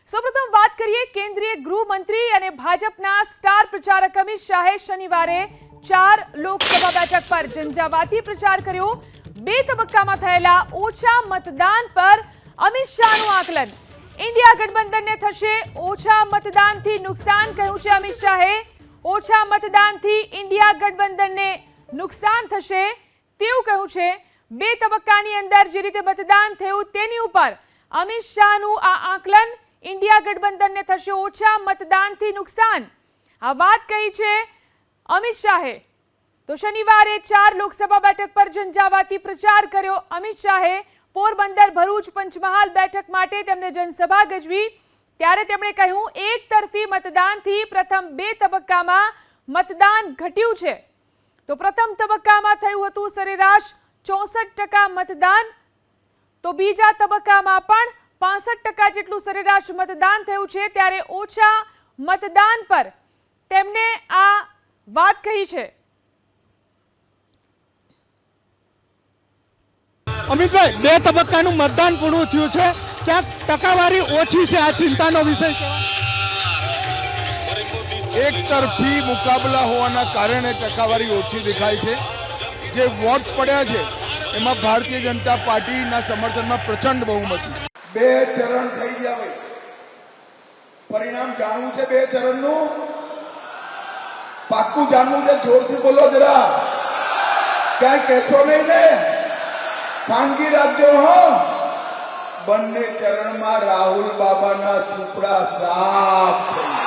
સૌપ્રથમ વાત કરીએ કેન્દ્રીય ગૃહમંત્રી અને ભાજપના સ્ટાર પ્રચારક અમિત શાહે શનિવારે 4 લોકસભા બેઠક પર ઝંઝાવાતી પ્રચાર કર્યો। 2 તબક્કામાં થયેલા ઓછા મતદાન પર અમિત શાહનું આકલન। ઇન્ડિયા ગઠબંધનને થશે ઓછા મતદાનથી નુકસાન, કહ્યું છે અમિત શાહે। ઓછા મતદાનથી ઇન્ડિયા ગઠબંધનને નુકસાન થશે તેવું કહ્યું છે। 2 તબક્કાની અંદર જે રીતે મતદાન થયું તેની ઉપર અમિત શાહનું આ આકલન। ઇન્ડિયા ગઠબંધનને થશે ઓછા મતદાનથી નુકસાન, આ વાત કહી છે અમિત શાહે। તો શનિવારે 4 લોકસભા બેઠક પર ઝંઝાવાતી પ્રચાર કર્યો અમિત શાહે। પોરબંદર, ભરૂચ, પંચમહાલ બેઠક માટે તેમણે જનસભા ગજવી, ત્યારે તેમણે કહ્યું એક તરફી મતદાનથી પ્રથમ 2 તબક્કામાં મતદાન ઘટ્યું છે। તો પ્રથમ તબક્કામાં થયું હતું સરેરાશ 64% મતદાન, તો બીજા તબક્કામાં પણ 65% જેટલું સરેરાશ મતદાન થયું છે। ત્યારે ઓછા મતદાન પર તેમણે આ વાત કહી છે। અમિતભાઈ, 2 તબક્કાનું મતદાન પૂરું થયું છે, ક્યાંક ટકાવારી ઓછી છે, આ ચિંતાનો વિષય એક તરફી મુકાબલા હોવાના કારણે ટકાવારી ઓછી દેખાય છે। જે વોટ પડ્યા છે એમાં ભારતીય જનતા પાર્ટીના સમર્થનમાં પ્રચંડ બહુમતી। 2 ચરણ થઈ ગયા ભાઈ, પરિણામ જાણવું છે। 2 ચરણનું પાક્કું જાણવું છે, જોરથી બોલો જરા, ક્યાંય કહેશો નહીં ને, ખાનગી રાખજો હો। બંને ચરણમાં રાહુલ બાબાના સુપડા સાફ થઈ ગયા।